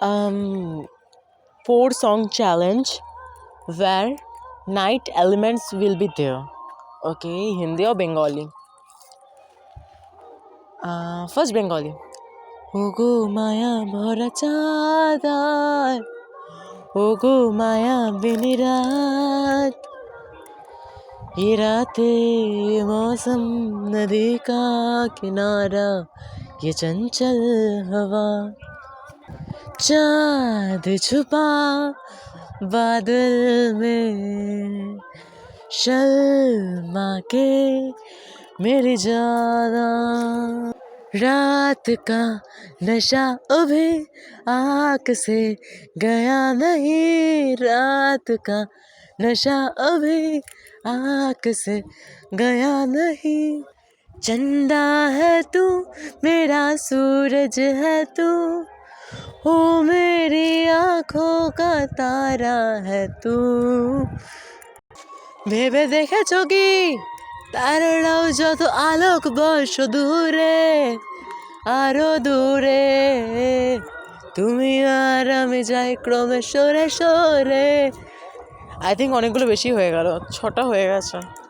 um, 4 song challenge where night elements will be there. Okay, Hindi or Bengali? First Bengali. ওগো মায়া ভরা চাঁদার ওগো মায়া बिनी रात ये रातें ये मौसम नदी का किनारा ये चंचल हवा चाँद छुपा बादल में शर्मा के मेरी जाना रात का नशा अभी आँख से गया नहीं रात का नशा अभी आँख से गया नहीं चंदा है तू मेरा सूरज है तू ओ मेरी आँखों का तारा है तू ভেবে দেখেছো কি তারাও যত আলোক বর্ষ দূরে আরো দূরে তুমি আর আমি যাই ক্রমে সরে সরে আই থিঙ্ক অনেকগুলো বেশি হয়ে গেল 6টা হয়ে গেছে